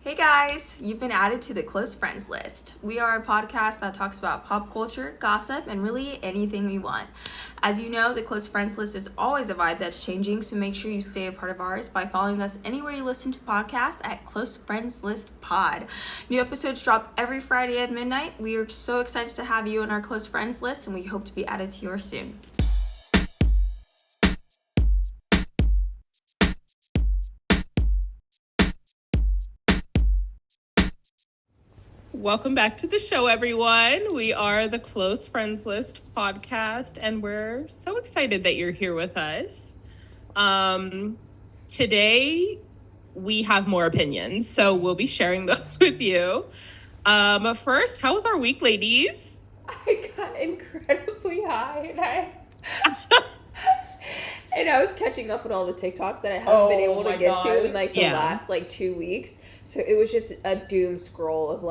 Hey guys, you've been added to the Close Friends list. We are a podcast that talks about pop culture, gossip, and really anything we want. As you know, the Close Friends list is always a vibe that's changing, so make sure you stay a part of ours by following us anywhere you listen to podcasts at Close Friends List Pod. New episodes drop every Friday at midnight. We are so excited to have you on our Close Friends list, and we hope to be added to yours soon. Welcome back to the show, everyone. We are the Close Friends List podcast, and we're so excited that you're here with us. Today, we have more opinions, so we'll be sharing those with you. First, how was our week, ladies? I got incredibly high, and I was catching up on all the TikToks that I haven't been able to get to in the last 2 weeks. So it was just a doom scroll of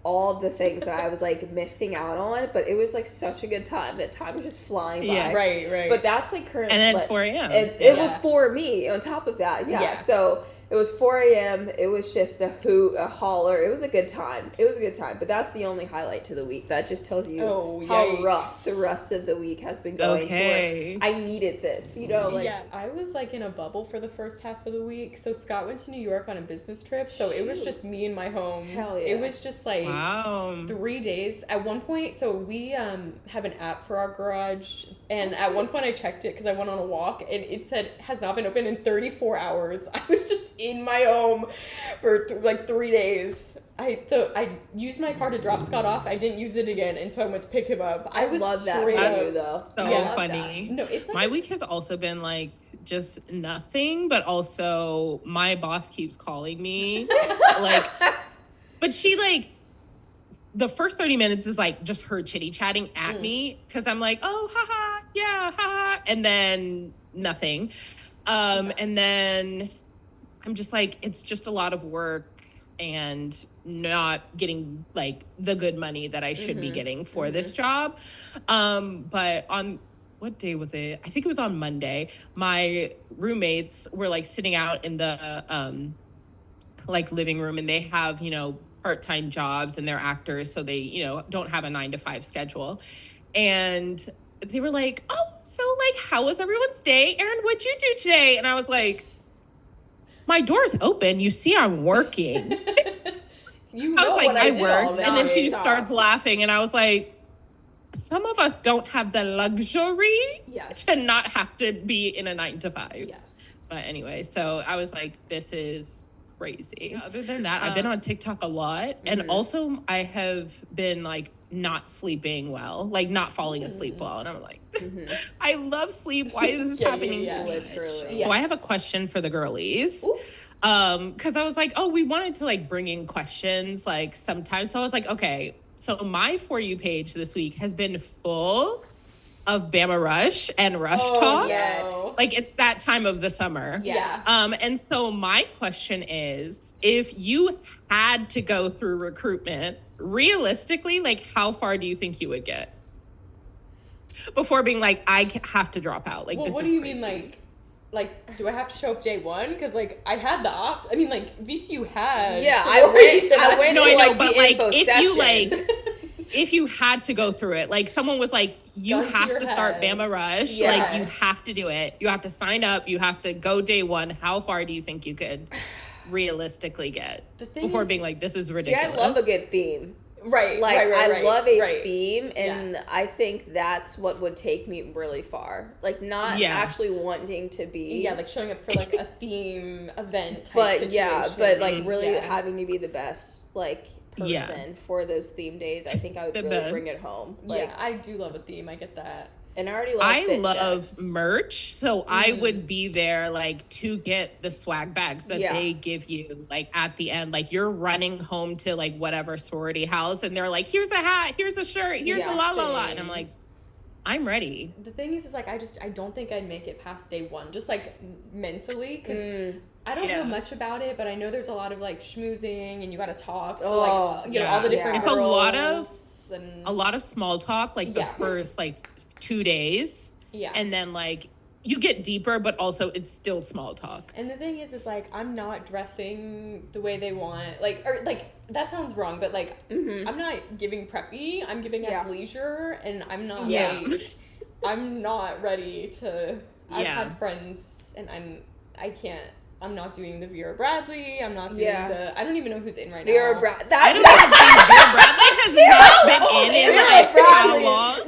all the things that I was missing out on, but it was such a good time. That time was just flying by. Yeah, right. But that's current. And then it's 4 a.m. It was for me on top of that. Yeah. So it was 4 a.m. It was just a hoot, a holler. It was a good time. But that's the only highlight to the week. That just tells you how rough the rest of the week has been going. Okay. I needed this, I was in a bubble for the first half of the week. So Scott went to New York on a business trip. So it was just me and my home. Hell yeah. It was just 3 days. At one point, so we have an app for our garage. And at one point I checked it because I went on a walk and it said has not been open in 34 hours. I was just in my home for 3 days. I used my car to drop Scott off. I didn't use it again until I went to pick him up. I was love that straight for up. you, though. So funny. No, it's my week has also been just nothing, but also my boss keeps calling me. But she the first 30 minutes is just her chitty chatting at me because I'm oh, haha, yeah, haha, and then nothing. And then I'm just it's just a lot of work and not getting the good money that I should be getting for this job. But on what day was it? I think it was on Monday. My roommates were sitting out in the living room, and they have, part-time jobs and they're actors, so they, don't have a 9-to-5 schedule. And they were oh, so how was everyone's day? Erin, what'd you do today? And I was my door's open. You see I'm working. I was I worked. And then she just starts laughing. And I was some of us don't have the luxury to not have to be in a 9-to-5. Yes. But anyway, so I was this is crazy. Other than that, I've been on TikTok a lot. And also I have been not sleeping well, not falling asleep well. And I'm I love sleep. Why is this happening to me? So I have a question for the girlies. Because I was oh, we wanted to bring in questions sometimes. So I was okay. So my For You page this week has been full of Bama Rush and Rush talk. Yes. It's that time of the summer. Yes. And so my question is, if you had to go through recruitment, realistically, how far do you think you would get before being I have to drop out? Well, this what is do you crazy. mean, do I have to show up day one? Because I had VCU had. Yeah, I went no, to I know, the but info if session. you if you had to go through it, someone was you Gun to have your to start head. Bama Rush, Yeah. you have to do it. You have to sign up. You have to go day one. How far do you think you could realistically get before being this is ridiculous? See, I love a good theme. Right. I love a right. theme, and I think that's what would take me really far. Not actually wanting to be. Yeah, showing up for a theme event type But situation. really having to be the best person for those theme days. I think I would really bring it home. I do love a theme. I get that. And I already love fit love checks. merch, so I would be there to get the swag bags that they give you at the end. You're running home to whatever sorority house, and they're here's a hat, here's a shirt, here's a la la la, and I'm I'm ready. The thing is I don't think I'd make it past day one, just mentally, because I don't know much about it, but I know there's a lot of schmoozing, and you got to talk to all the different. It's girls a lot of small talk the first 2 days. Yeah. And then you get deeper, but also it's still small talk. And the thing is like, I'm not dressing the way they want. Like, or like, that sounds wrong, but like, I'm not giving preppy. I'm giving athleisure, and I'm not like, I'm not ready to. I've had friends, and I'm not doing the Vera Bradley. I'm not doing the. I don't even know who's in right now. Vera Bradley. I don't even think Vera Bradley has not been in how long.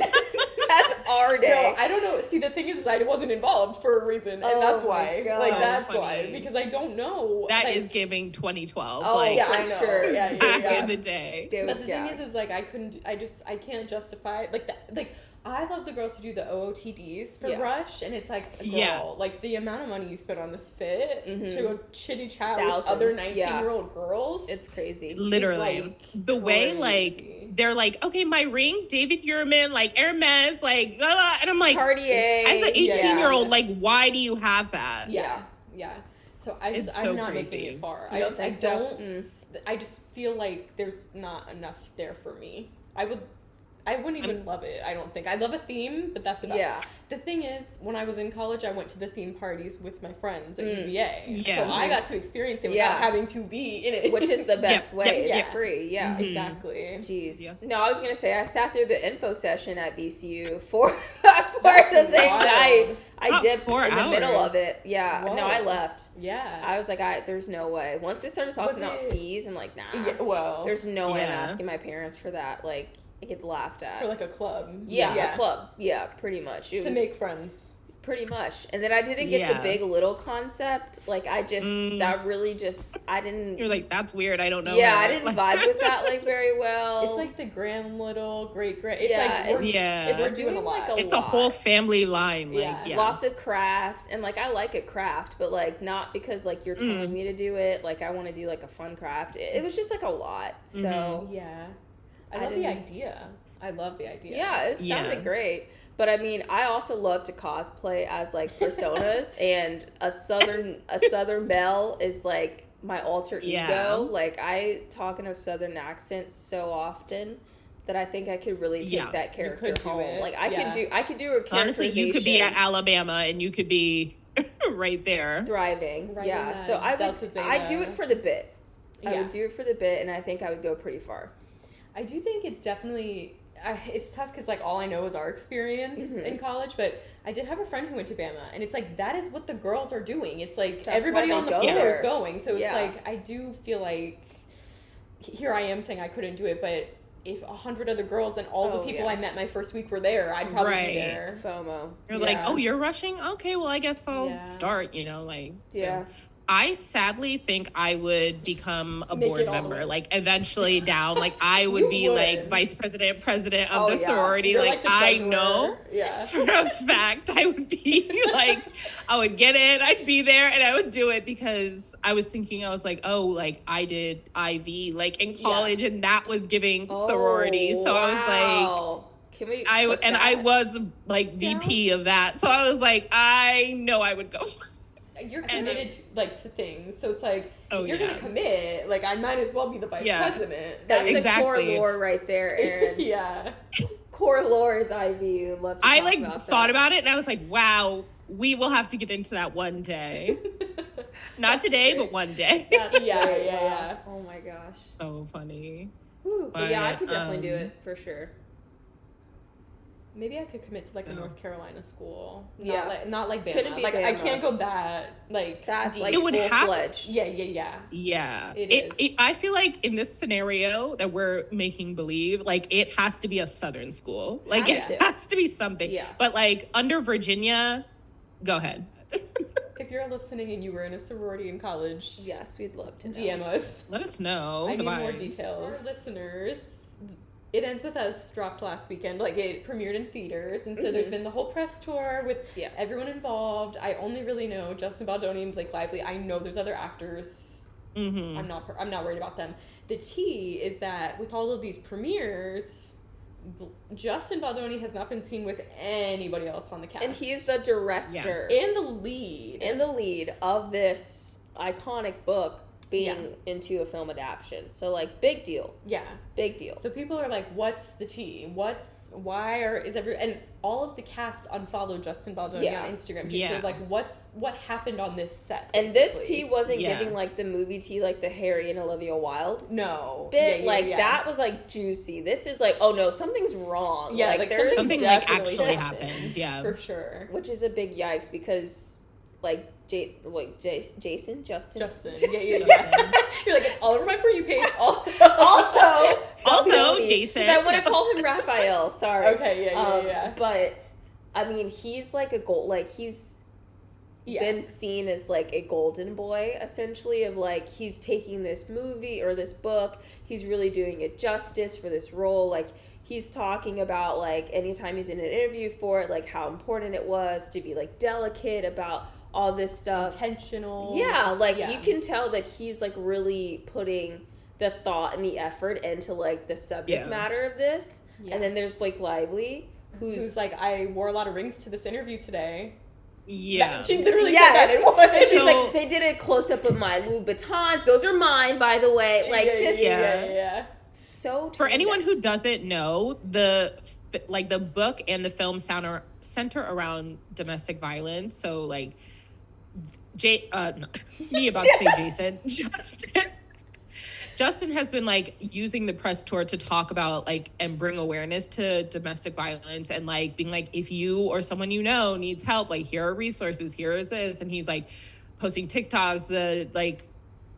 That's our day. No, I don't know. See, the thing is I wasn't involved for a reason, and that's why. Like, that's why. Because I don't know. That like, is giving 2012. Oh, like, yeah, for sure. Yeah. Back in the day. Dude, but the thing is like, I can't justify, like, that, like, I love the girls who do the OOTDs for Rush, and it's like, girl, like, the amount of money you spend on this fit to a chitty chat with other 19-year-old girls. It's crazy. Literally. Like, the way, like, they're like, okay, my ring, David Yurman, like, Hermes, like, blah, blah. And I'm like, Cartier. As an 18-year-old, like, why do you have that? Yeah. So I'm not making it far. I just feel like there's not enough there for me. I wouldn't even love it, I don't think. I love a theme, but that's about it. The thing is, when I was in college, I went to the theme parties with my friends at UVA. Yeah. So I got to experience it without having to be in it. Which is the best way. It's free. Yeah. Exactly. Jeez. Yeah. No, I was going to say, I sat through the info session at VCU for the things that I dipped in the middle of it. Yeah. Whoa. No, I left. Yeah. I was like, there's no way. Once they started talking about fees, and like, nah. Yeah, well. There's no way I'm asking my parents for that. Like, I get laughed at. For like a club. Yeah, a club. Yeah, pretty much. To make friends. Pretty much. And then I didn't get the big little concept. Like, I just, that really just, I didn't. You're like, that's weird. I don't know. Yeah, I didn't vibe with that, like, very well. It's like the grand little, great. It's we're doing a lot. Like it's a whole family line. Like, Lots of crafts. And, like, I like a craft, but, like, not because, like, you're telling me to do it. Like, I want to do, like, a fun craft. It was just, like, a lot. So. Yeah. I love the idea. Yeah, it sounded great. But I mean, I also love to cosplay as like personas, and a Southern belle is like my alter ego. Like, I talk in a Southern accent so often that I think I could really take that character home. Like, I could do a characterization. Honestly, you could be at Alabama and you could be right there thriving. Right, so I do it for the bit. I would do it for the bit, and I think I would go pretty far. I do think it's definitely, it's tough because, like, all I know is our experience in college, but I did have a friend who went to Bama, and it's like, that is what the girls are doing. It's like, everybody on the floor is going, so it's like, I do feel like, here I am saying I couldn't do it, but if 100 other girls and all the people I met my first week were there, I'd probably be there. FOMO. You're like, oh, you're rushing? Okay, well, I guess I'll start, you know, like. Yeah. I sadly think I would become a board member, like, eventually down. Like, I would be like vice president of the sorority. You're like I know for a fact I would be like, I would get it, I'd be there, and I would do it because I was thinking, I was like, oh, like, I did IV like in college, and that was giving sorority. So I was like, I was like VP of that. So I was like, I know I would go. You're committed to things, so it's like, if you're gonna commit, like, I might as well be the vice president. That's exactly the core lore right there, Erin. Core lore is IV. Love to talk about thought about it, and I was like, wow, we will have to get into that one day. Not today, but one day. Yeah. Oh my gosh. So funny. But yeah, I could definitely do it for sure. Maybe I could commit to like a North Carolina school. Not like Bama. Couldn't be like Bama. I can't go that like that's deep. like it would full-fledged. Yeah. It I feel like in this scenario that we're making believe, like, it has to be a Southern school. Like, it has to be something. Yeah. But like under Virginia, go ahead. If you're listening and you were in a sorority in college, yes, we'd love to know. DM us. Let us know. I need more details. Our listeners. It Ends With Us dropped last weekend. Like, it premiered in theaters, and so there's been the whole press tour with everyone involved. I only really know Justin Baldoni and Blake Lively. I know there's other actors. I'm not worried about them. The tea is that with all of these premieres, Justin Baldoni has not been seen with anybody else on the cast, and he's the director and the lead of this iconic book being into a film adaptation. So, like, big deal. Yeah. Big deal. So people are like, what's the tea? And all of the cast unfollowed Justin Baldoni on Instagram. So, like, what happened on this set? Basically? And this tea wasn't giving, like, the movie tea, like the Harry and Olivia Wilde bit. That was, like, juicy. This is like, oh, no, something's wrong. Yeah, like there's something, like, actually happened. Yeah. For sure. Which is a big yikes because, like, Justin. Yeah. You're like, it's all over my For You page. Also, Jason. Because I want to call him Raphael. Sorry. Okay. Yeah. But I mean, he's like a gold. Like he's been seen as like a golden boy, essentially. Of like he's taking this movie or this book. He's really doing it justice for this role. Like he's talking about like anytime he's in an interview for it, like how important it was to be like delicate about all this stuff. Intentional. Yeah, like you can tell that he's like really putting the thought and the effort into like the subject matter of this. Yeah. And then there's Blake Lively, who's like, I wore a lot of rings to this interview today. Yeah. She literally said that in one. She's like, they did a close up of my Louboutins. Those are mine, by the way. Like, so for anyone who doesn't know, the book and the film center around domestic violence. So like me about to say Jason. Justin has been like using the press tour to talk about like and bring awareness to domestic violence and like being like, if you or someone you know needs help, like here are resources, here is this. And he's like posting TikToks, the like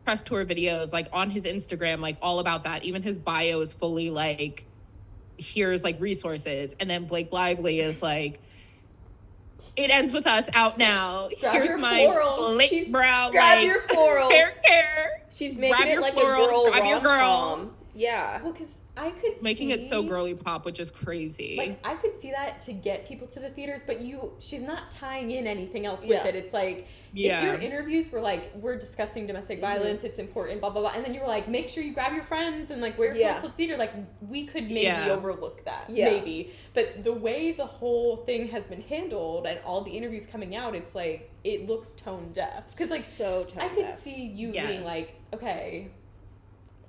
press tour videos, like on his Instagram, like all about that. Even his bio is fully like, here's like resources. And then Blake Lively is like, it ends with us out now. Here's my Blake brow. Grab like, your florals. Hair care. She's making it like florals, a girl grab your girls. Yeah. Well, because I could making it so girly pop, which is crazy. Like I could see that to get people to the theaters, but she's not tying in anything else with it. It's like if your interviews were like, we're discussing domestic violence, it's important, blah blah blah, and then you were like, make sure you grab your friends and like wear your friends to the theater. Like we could maybe overlook that, maybe. But the way the whole thing has been handled and all the interviews coming out, it's like it looks tone deaf. Because like so tone I could see you being like, okay,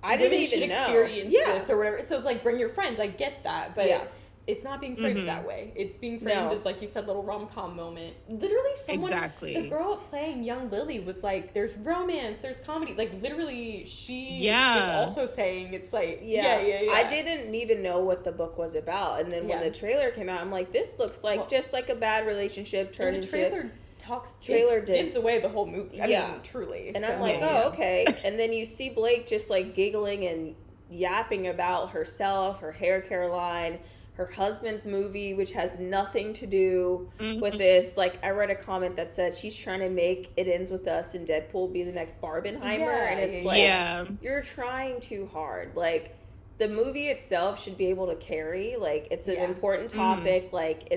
I didn't even experience this or whatever. So it's like, bring your friends. I get that, but it's not being framed that way. It's being framed as, like you said, little rom-com moment. Literally, the girl playing young Lily was like, there's romance, there's comedy. Like, literally, she is also saying it's like, I didn't even know what the book was about. And then when the trailer came out, I'm like, this looks like just like a bad relationship turned into... gives away the whole movie. I mean, truly. And I'm like, oh, okay. And then you see Blake just like giggling and yapping about herself, her hair care line, her husband's movie, which has nothing to do with this. Like, I read a comment that said she's trying to make It Ends With Us and Deadpool be the next Barbenheimer. And it's like, you're trying too hard. Like, the movie itself should be able to carry. Like, it's an important topic. Like,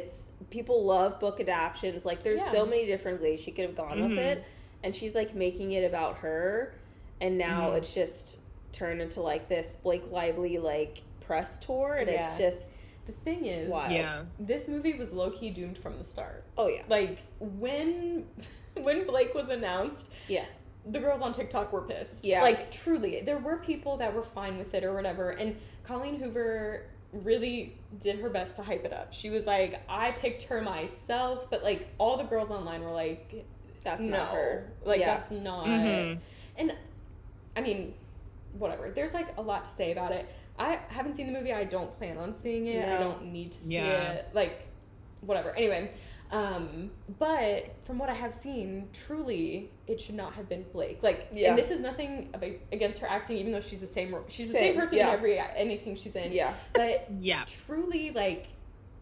people love book adaptions. Like, there's so many different ways she could have gone with it. And she's, like, making it about her. And now it's just turned into, like, this Blake Lively, like, press tour. And it's just... The thing is, this movie was low-key doomed from the start. Oh, yeah. Like, when Blake was announced... the girls on TikTok were pissed. Yeah. Like, truly. There were people that were fine with it or whatever. And Colleen Hoover really did her best to hype it up. She was like, I picked her myself. But, like, all the girls online were like, that's not her. Like, that's not... And, I mean, whatever. There's, like, a lot to say about it. I haven't seen the movie. I don't plan on seeing it. I don't need to see it. Like, whatever. Anyway... but from what I have seen, truly, it should not have been Blake. Like, and this is nothing against her acting, even though she's the same person in anything she's in. Yeah. But truly, like,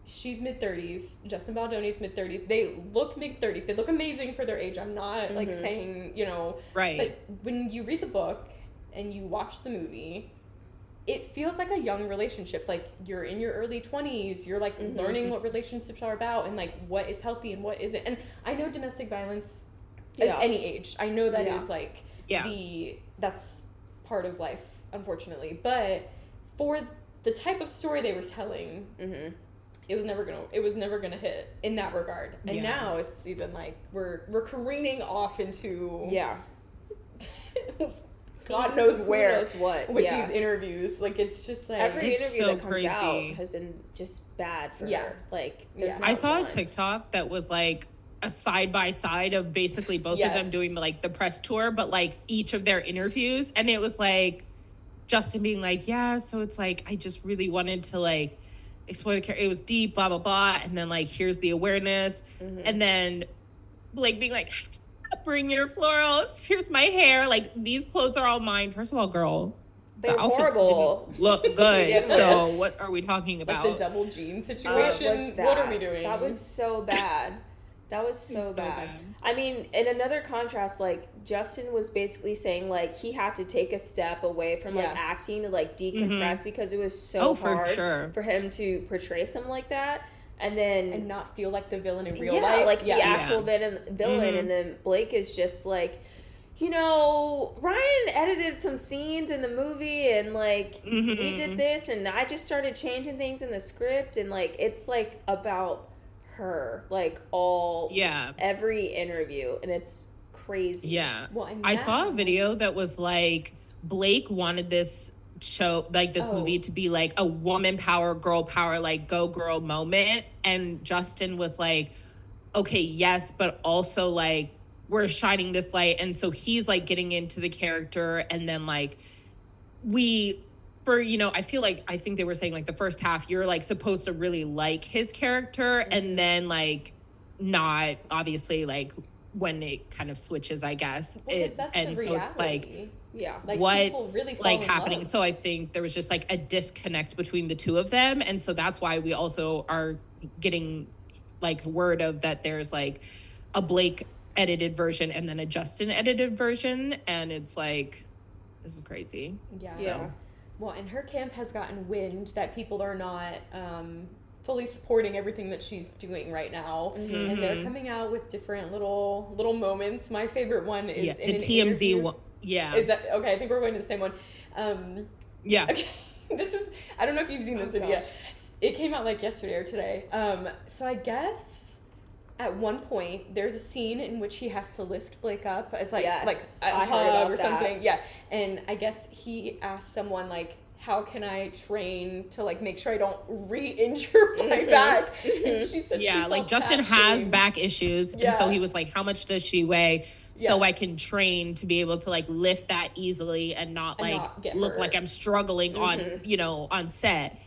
she's mid-30s. Justin Baldoni's mid-30s. They look mid-30s. They look amazing for their age. I'm not like saying, you know, right. But when you read the book and you watch the movie, it feels like a young relationship. Like, you're in your early 20s, you're like learning what relationships are about and like what is healthy and what isn't. And I know domestic violence at any age, I know that is like that's part of life, unfortunately. But for the type of story they were telling, it was never gonna hit in that regard. And now it's even like we're careening off into God knows where. Who knows what. With these interviews. Like, it's just like... Every it's interview so that comes crazy. out has been just bad for her. Like, there's not I saw one. a TikTok that was like a side-by-side of basically both of them doing like the press tour, but like each of their interviews. And it was like Justin being like, yeah, so it's like, I just really wanted to like explore the character. It was deep, blah, blah, blah. And then like, here's the awareness. And then Blake being like, bring your florals. Here's my hair. Like, these clothes are all mine. First of all, girl, They're the outfits horrible. didn't look good. So what are we talking about? Like the double jean situation. What are we doing? That was so bad. That was so bad. I mean, in another contrast, like, Justin was basically saying, like, he had to take a step away from, like, acting to, like, decompress because it was so hard for him to portray something like that. And then... And not feel like the villain in real life. Like, the actual villain. And then Blake is just, like, you know, Ryan edited some scenes in the movie and, like, we did this and I just started changing things in the script. And, like, it's, like, about... her like every interview, and it's crazy. Well, I saw a video that was like Blake wanted this show, like this movie, to be like a woman power, girl power, like go girl moment, and Justin was like, okay, yes, but also like we're shining this light. And so he's like getting into the character, and then like I feel like, I think they were saying like the first half, you're like supposed to really like his character, and then like not, obviously, like when it kind of switches, I guess. And so it's like, like what's really like happening. So I think there was just like a disconnect between the two of them. And so that's why we also are getting like word of that there's like a Blake edited version and then a Justin edited version. And it's like, this is crazy. So. Well, and her camp has gotten wind that people are not fully supporting everything that she's doing right now, and they're coming out with different little moments. My favorite one is in the TMZ one. Is that okay? I think we're going to the same one. Okay. This is, I don't know if you've seen this video. It came out like yesterday or today. So I guess at one point there's a scene in which he has to lift Blake up as like a hug or something. Yeah. And I guess he asked someone like, how can I train to like make sure I don't re-injure my back? And she said like Justin has back issues, and so he was like, how much does she weigh? So I can train to be able to like lift that easily and not look like I'm struggling on set.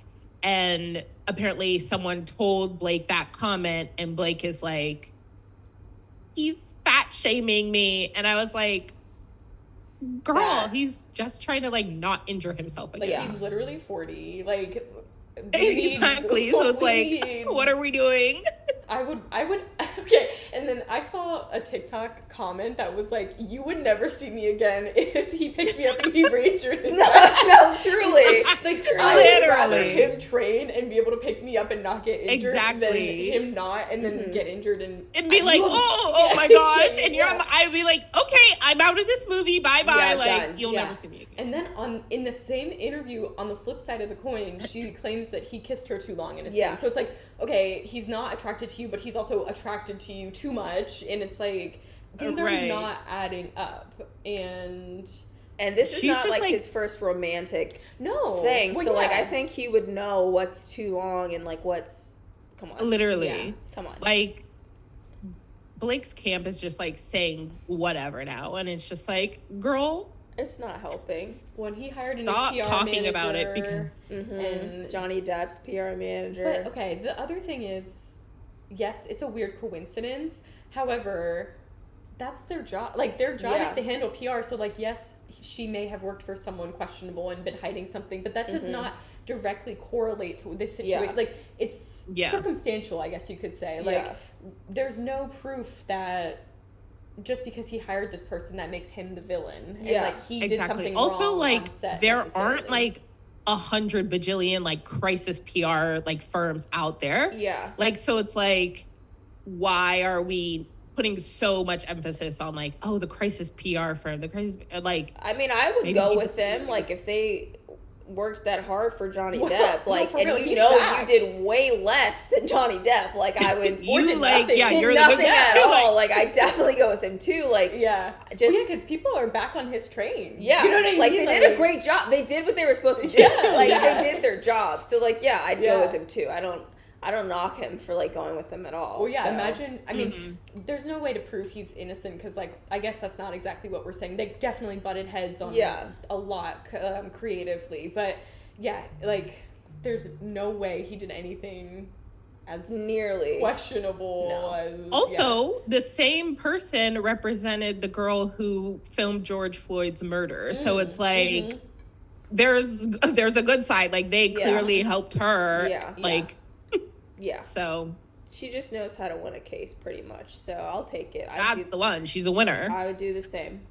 And apparently someone told Blake that comment, and Blake is like, he's fat shaming me. And I was like, girl, he's just trying to like not injure himself again. Like he's literally 40. Like exactly. So it's like, what are we doing? I would okay. And then I saw a TikTok comment that was like, you would never see me again if he picked me up and he re-injured his back. No, truly. Like I would rather him train and be able to pick me up and not get injured than him not and then get injured and be like, oh my gosh. And I'd be like, okay, I'm out of this movie. Bye. Like you'll never see me again. And then in the same interview, on the flip side of the coin, she claims that he kissed her too long in a scene. So it's like, okay, he's not attracted to you, but he's also attracted to you too much, and it's like things are not adding up. And this is not like his first romantic thing. So like I think he would know what's too long and like what's literally come on. Like Blake's camp is just like saying whatever now, and it's just like, girl, it's not helping. When he hired Stop a PR talking manager, about it because and Johnny Depp's PR manager. But okay, the other thing is, yes, it's a weird coincidence. However, that's their job. Like their job is to handle PR. So like, yes, she may have worked for someone questionable and been hiding something, but that does not directly correlate to this situation. Like it's circumstantial, I guess you could say. Like there's no proof that just because he hired this person that makes him the villain. And like he did something also wrong like on set there aren't like 100 bajillion like crisis PR like firms out there. Like so it's like, why are we putting so much emphasis on like, oh, the crisis PR firm, the crisis, like, I mean, I would go with them like if they worked that hard for Johnny Well, Depp. Like, no, for real, and you he's know, back. you did way less than Johnny Depp. Like, I would You did like, nothing, yeah, did you're the nothing good at guy. all. Like, I definitely go with him too. Like, Yeah. just because people are back on his train. yeah, You know what I like mean? they did a great job. They did what they were supposed to do. Yeah, like yeah. they did their job. So like, yeah, I'd Yeah. go with him too. I don't knock him for like going with them at all. Well, yeah, so. imagine, I mean, there's no way to prove he's innocent because, like, I guess that's not exactly what we're saying. They definitely butted heads on a lot creatively. But, yeah, like, there's no way he did anything as nearly questionable as... Also, the same person represented the girl who filmed George Floyd's murder. So it's like, there's a good side. Like, they clearly helped her. Yeah. Like... Yeah. So she just knows how to win a case pretty much. So I'll take it. That's the one. She's a winner. I would do the same.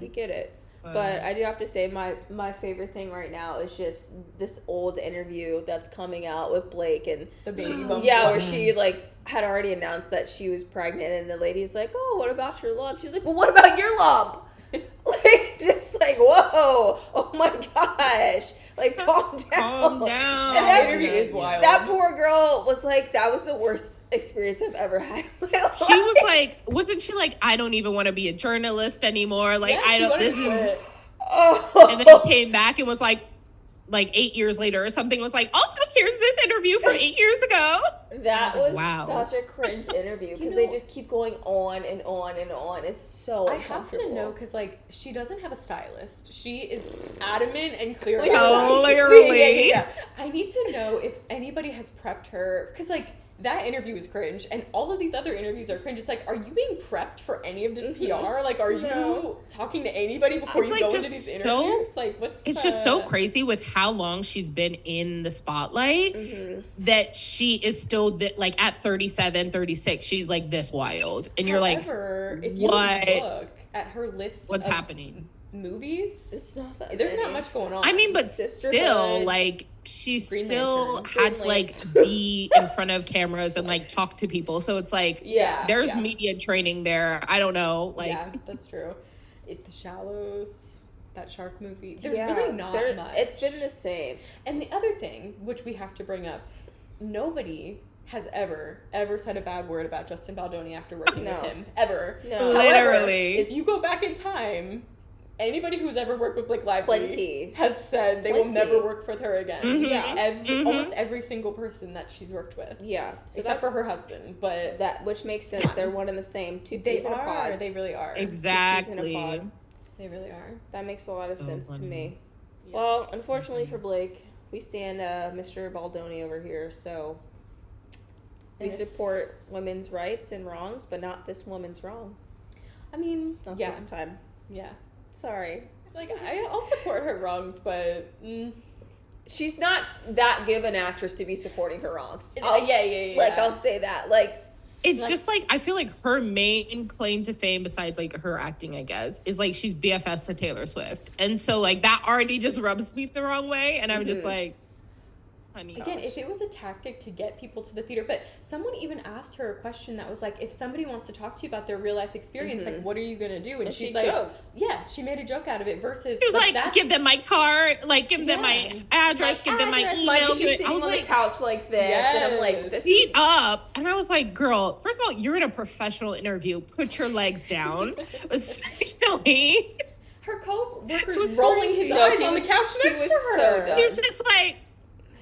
We get it. But I do have to say my favorite thing right now is just this old interview that's coming out with Blake and The baby bump. yeah, where she like had already announced that she was pregnant and the lady's like, "Oh, what about your lump?" She's like, "Well, what about your lump?" Like, just like, whoa, oh my gosh, like, calm down. Calm down. And That interview is wild. that poor girl was like, that was the worst experience I've ever had in my life. She was like, wasn't she like, I don't even want to be a journalist anymore. Like, Yeah, I she don't, wanted this to is, quit. Oh. and then he came back and was like 8 years later or something, was like, also, here's this interview from 8 years ago. That I was was like, wow. such a cringe interview because know- they just keep going on and on and on. It's so I have uncomfortable. to know because, like, she doesn't have a stylist. She is adamant and clear. Like, about that. clearly. Yeah. I need to know if anybody has prepped her because, like, that interview is cringe, and all of these other interviews are cringe. It's like, are you being prepped for any of this PR? Like, are you talking to anybody before It's, you like, go into just these so- interviews? Like, what's It's just so crazy with how long she's been in the spotlight that she is still like at 37, 36. She's like this wild. And you're like, However, if you what? look at her list What's of happening? movies, It's not that there's many. not much going on. I mean, but Sisterhood. still, like, she Green still Lantern. had to, like, be in front of cameras and, like, talk to people. So it's like, Yeah, there's yeah. media training there. I don't know. Like, yeah, that's true. The Shallows, that shark movie. There's Yeah, really not much. It's been the same. And the other thing, which we have to bring up, nobody has ever said a bad word about Justin Baldoni after working No. with him. Ever. No. However, Literally. if you go back in time, anybody who's ever worked with Blake Lively Plenty. has said they will Plenty. never work with her again. Mhm. Yeah. Almost every single person that she's worked with. Yeah. So Except for her husband, but that which makes sense. They're one and the same. Two they peas in a are. pod. They really are. exactly. pod. They really are. That makes a lot of So sense to funny. me. Yeah. Well, unfortunately for Blake, we stand Mr. Baldoni over here, so we And if- support women's rights and wrongs, but not this woman's wrong. I mean, Not yeah. this time. Yeah. Sorry. Like, I'll support her wrongs, but... She's not that good of an actress to be supporting her wrongs. yeah. Like, I'll say that. Like, It's just like, I feel like her main claim to fame, besides like her acting, I guess, is like she's BFS to Taylor Swift. And so, like, that already just rubs me the wrong way. And I'm just like, honey. Again, if it was a tactic to get people to the theater, but someone even asked her a question that was like, if somebody wants to talk to you about their real life experience, like, what are you gonna do? And she she's like, joked. Yeah, she made a joke out of it. Versus, She was like, that's- give them my card, like, give them my Yeah. address, give them my address, email. Mike, she's I sitting was on like, the couch like this, and I'm like, Yes. this seat is up. And I was like, girl, first of all, you're in a professional interview. Put your legs down. Secondly, her co-worker's was rolling his No, eyes he on the was- couch he next was to so her. done. he was just like,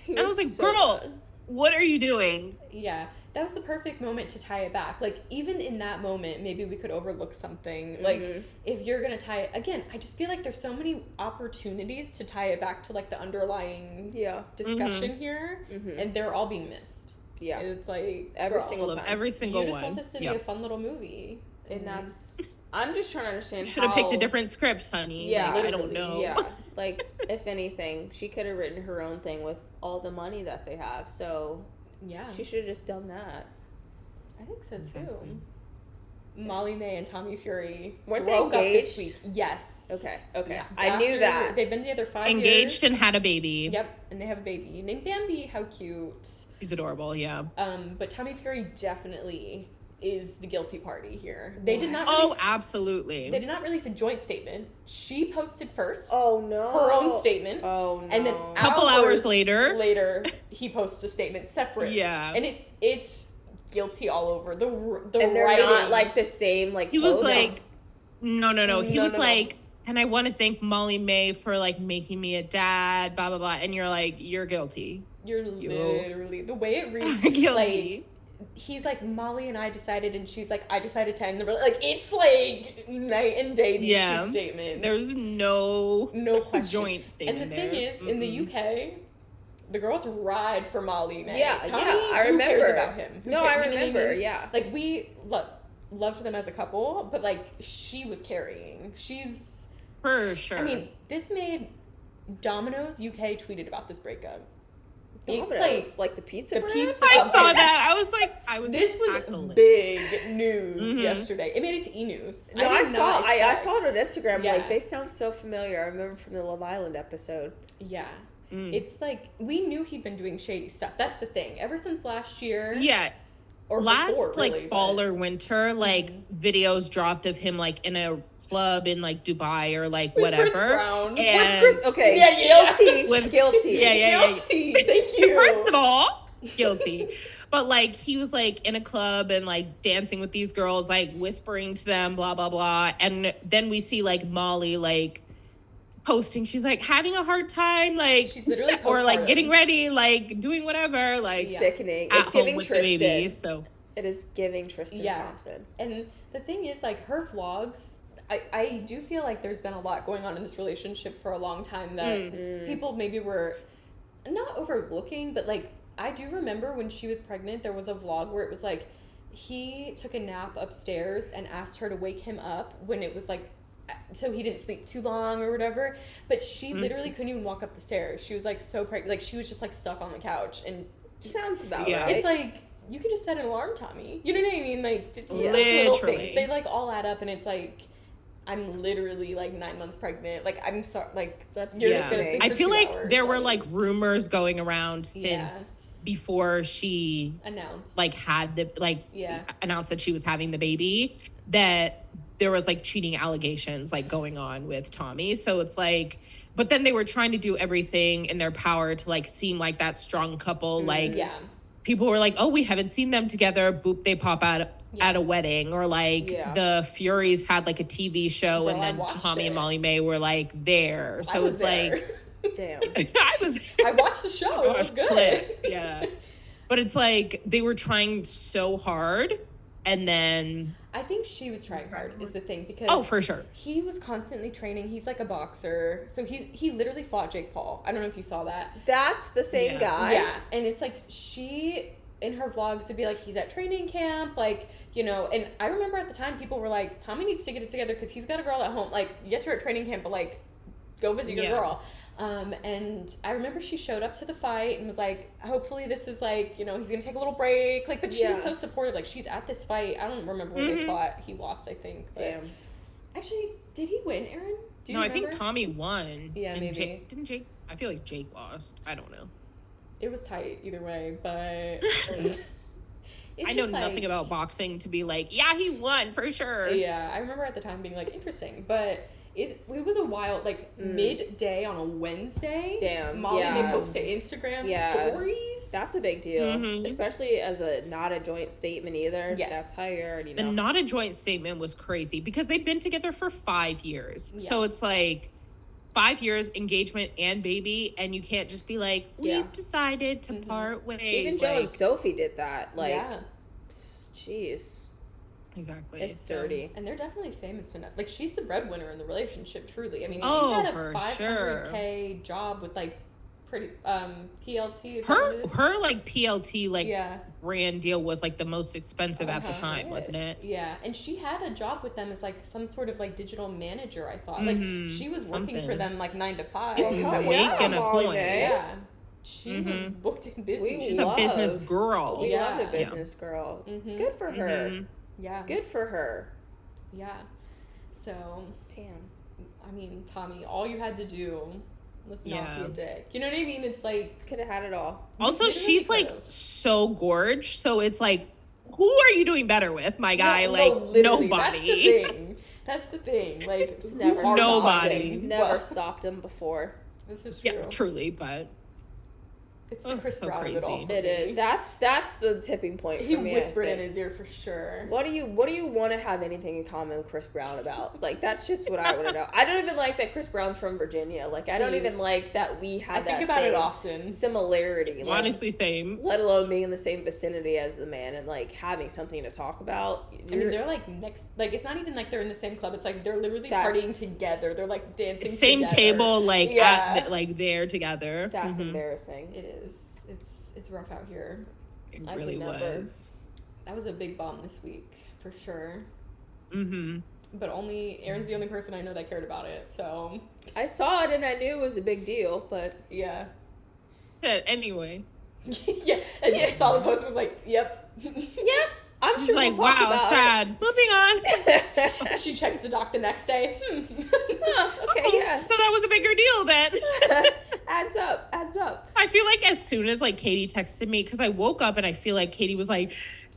he and I was like, so girl, bad. what are you doing? Yeah, that was the perfect moment to tie it back. Like, even in that moment, maybe we could overlook something. Like, if you're gonna tie it again, I just feel like there's so many opportunities to tie it back to like the underlying Yeah. discussion here, and they're all being missed. Yeah. And it's like Every girl, single Of time. every single you just one. want this to be Yep. a fun little movie, And that's, I'm just trying to understand Should have picked a how- different script, honey. Yeah, Like, I don't know. Yeah, like, if anything, she could have written her own thing with all the money that they have, so yeah, she should have just done that. I think so too. Exactly. Molly May and Tommy Fury Weren't they broke up this engaged? week. Yes. Okay. Yes. I knew After- that. They've been together 5 years. Engaged and had a baby. Yep, and they have a baby named Bambi. How cute. She's adorable, yeah. But Tommy Fury definitely is the guilty party here. They did not. Absolutely. They did not release a joint statement. She posted first. Oh no. Her own statement. Oh no. And then a couple hours later, he posts a statement separate. Yeah. And it's guilty all over. The and they're writing. not like the same like. He was posts. like, no. He was like, and I want to thank Molly May for like making me a dad, blah blah blah. And you're like, you're guilty. You're literally the way it reads. Guilty. Like, he's like, Molly and I decided, and she's like, I decided to end the like. It's like night and day. These two statements. There's no question. Joint statement. And the thing is, in the UK, the girls ride for Molly May. Yeah, Tommy, I remember. Who cares about him? I remember. Yeah, like we loved them as a couple, but like she was carrying. She's for sure. I mean, this made Domino's UK tweeted about this breakup. It's like the pizza brand? I saw that. This was big news yesterday. It made it to E! No, I saw it on Instagram. Yeah. Like, they sound so familiar. I remember from the Love Island episode. Yeah. It's like, we knew he'd been doing shady stuff. That's the thing. Ever since last year. Yeah. Or last, before, really, like, fall or winter, like, videos dropped of him, like, in a club in, like, Dubai or, like, whatever. Chris Brown. And with Chris, okay. Yeah. Guilty. Guilty. Yeah. Guilty. Thank you. First of all, guilty. But, like, he was, like, in a club and, like, dancing with these girls, like, whispering to them, blah, blah, blah. And then we see, like, Molly, like, posting. She's, like, having a hard time, like, she's literally or, like, getting ready, like, doing whatever, like, sickening. At it's home giving with Tristan. the baby, so. It is giving Tristan Thompson. And the thing is, like, her vlogs, I do feel like there's been a lot going on in this relationship for a long time that people maybe were not overlooking, but, like, I do remember when she was pregnant, there was a vlog where it was, like, he took a nap upstairs and asked her to wake him up when it was, like, so he didn't sleep too long or whatever, but she literally couldn't even walk up the stairs. She was, like, so pregnant, like, she was just, like, stuck on the couch, and sounds about right. It's like, you could just set an alarm, Tommy. You know what I mean? Like, it's just little things. They, like, all add up, and it's like, I'm literally, like, 9 months pregnant. Like, I'm sorry. Like, that's you're just gonna sleep I for feel 2 like hours, there were, like, rumors going around since before she announced, like, had the, like, announced that she was having the baby, that there was, like, cheating allegations, like, going on with Tommy. So it's like, but then they were trying to do everything in their power to, like, seem like that strong couple. Like, people were like, oh, we haven't seen them together. Boop, they pop out at a wedding. Or, like, the Furies had, like, a TV show, and then Tommy and Molly May were, like, there. So it's there. like, damn. I watched the show. It was good. Clips, but it's like they were trying so hard, and then I think she was trying hard is the thing, because for sure he was constantly training. He's like a boxer, so he literally fought Jake Paul. I don't know if you saw that. That's the same guy. Yeah, and it's like she in her vlogs would be like, he's at training camp, like, you know. And I remember at the time people were like, Tommy needs to get it together because he's got a girl at home. Like, yes, you're at training camp, but, like, go visit your girl. And I remember she showed up to the fight and was like, hopefully this is, like, you know, he's gonna take a little break. Like, but she was so supportive. Like, she's at this fight. I don't remember where they fought. He lost, I think. But damn. Actually, did he win, Erin? Do you No, remember? I think Tommy won. Yeah, and maybe. Didn't Jake? I feel like Jake lost. I don't know. It was tight either way, but I know nothing about boxing to be like, yeah, he won for sure. Yeah, I remember at the time being like, interesting, but it was a wild, like, midday on a Wednesday. Damn. Molly, they posted Instagram stories. That's a big deal, especially as not a joint statement either. Yes. That's how you already know. The not a joint statement was crazy because they've been together for 5 years. Yeah. So it's like 5 years, engagement and baby, and you can't just be like, we've decided to part ways. Even Joe and Sophie did that. Like, jeez. Exactly. It's dirty. And they're definitely famous enough. Like, she's the breadwinner in the relationship, truly. I mean, she had a $500K job with, like, pretty PLT. Her like PLT brand deal was like the most expensive at the time, wasn't it? Yeah, and she had a job with them as like some sort of like digital manager. I thought like she was working for them like 9 to 5. She's awake and a point. Yeah, she was booked and busy. She's a business girl. We love a business girl. Good for her. Yeah, good for her. Yeah. So damn. I mean, Tommy, all you had to do. Let's not be a dick. You know what I mean? It's like, could have had it all. Also, she's like so gorge. So it's like, who are you doing better with, my guy? Nobody. That's the thing. Like, It's never nobody. Never stopped him before. This is true. Yeah, truly, but it's the Chris so Brown of it all. It is. That's the tipping point. He for me, whispered in his ear for sure. What do you want to have anything in common with Chris Brown about? Like, that's just what I want to know. I don't even like that Chris Brown's from Virginia. Like, I don't even like that we had that think about it often. similarity. Like, honestly, same. let alone being in the same vicinity as the man and like having something to talk about. I mean, they're like next. Like, it's not even like they're in the same club. It's like they're literally partying together. They're like dancing. Same together. table, like at there together. That's embarrassing. It is. It's rough out here. It really was. That was a big bomb this week for sure. Mm-hmm. But Erin's the only person I know that cared about it. So I saw it and I knew it was a big deal, but yeah. Anyway. Yeah, and I saw the post and was like, "Yep, yep." I'm sure. Like, we'll talk wow, about sad. Moving on. She checks the doc the next day. Okay, yeah. So that was a bigger deal then. Adds up. I feel like as soon as like Katie texted me, because I woke up and I feel like Katie was like,